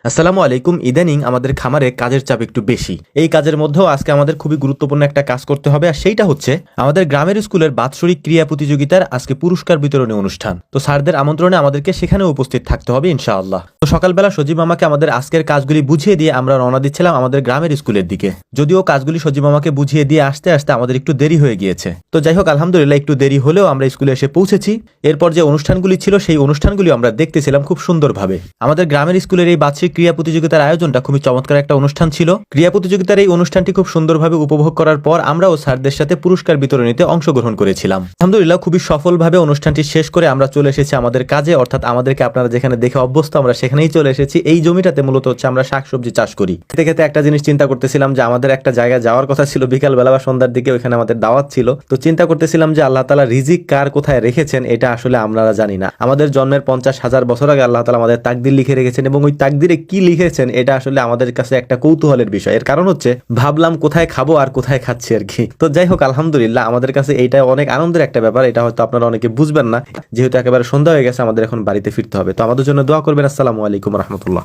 আসসালামু আলাইকুম। ইদানিং আমাদের খামারে কাজের চাপ একটু বেশি। এই কাজের মধ্যেও আজকে আমাদের খুবই গুরুত্বপূর্ণ একটা কাজ করতে হবে, আর সেইটা হচ্ছে আমাদের গ্রামের স্কুলের বাৎসরিক ক্রীড়া প্রতিযোগিতার আজকে পুরস্কার বিতরণী অনুষ্ঠান। তো স্যারদের আমন্ত্রণে আমাদেরকে সেখানে উপস্থিত থাকতে হবে ইনশাআল্লাহ। তো সকালবেলা সজীব মামাকে আমাদের আজকের কাজগুলি বুঝিয়ে দিয়ে আমরা রওনা দিচ্ছিলাম আমাদের গ্রামের স্কুলের দিকে। যদিও কাজগুলি সজীব মামাকে বুঝিয়ে দিয়ে আসতে আসতে আমাদের একটু দেরি হয়ে গিয়েছে। তো যাই হোক, আলহামদুলিল্লাহ একটু দেরি হলেও আমরা স্কুলে এসে পৌঁছেছি। এরপর যে অনুষ্ঠানগুলি ছিল সেই অনুষ্ঠানগুলি আমরা দেখতেছিলাম খুব সুন্দরভাবে। আমাদের গ্রামের স্কুলের এই বার্ষিক ক্রীড়া প্রতিযোগিতার আয়োজনটা খুবই চমৎকার একটা অনুষ্ঠান ছিল। ক্রীড়া প্রতিযোগিতার এই অনুষ্ঠানটি খুব সুন্দরভাবে উপভোগ করার পর আমরাও স্যারদের সাথে পুরস্কার বিতরণীতে অংশগ্রহণ করেছিলাম। আলহামদুলিল্লাহ খুবই সফলভাবে অনুষ্ঠানটি শেষ করে আমরা চলে এসেছি আমাদের কাজে, অর্থাৎ আমাদেরকে আপনারা যেখানে দেখে অভ্যস্ত আমরা সেখানেই চলে এসেছি। এই জমিটাতে মূলত হচ্ছে আমরা শাকসবজি চাষ করি। খেতে খেতে একটা জিনিস চিন্তা করতেছিলাম যে আমাদের একটা জায়গায় যাওয়ার কথা ছিল বিকাল বেলা বা সন্ধ্যার দিকে, ওইখানে আমাদের দাওয়াত ছিল। তো চিন্তা করতেছিলাম যে আল্লাহ তাআলা রিজিক কার কোথায় রেখেছেন এটা আসলে আমরা জানি না। আমাদের জন্মের 50,000 বছর আগে আল্লাহ তাআলা আমাদের তাকদির লিখে রেখেছেন, এবং ওই তাকদিরে কি লিখেছেন এটা আসলে আমাদের কাছে একটা কৌতূহলের বিষয়। এর কারণ হচ্ছে ভাবলাম কোথায় খাবো আর কোথায় খাচ্ছি আর কি। তো যাই হোক, আলহামদুলিল্লাহ আমাদের কাছে এইটা অনেক আনন্দের একটা ব্যাপার। এটা হয়তো আপনারা অনেকে বুঝবেন না, যেহেতু একেবারে সন্ধ্যা হয়ে গেছে, আমাদের এখন বাড়িতে ফিরতে হবে। তো আমাদের জন্য দোয়া করবেন। আসসালামু আলাইকুম রহমতুল্লাহ।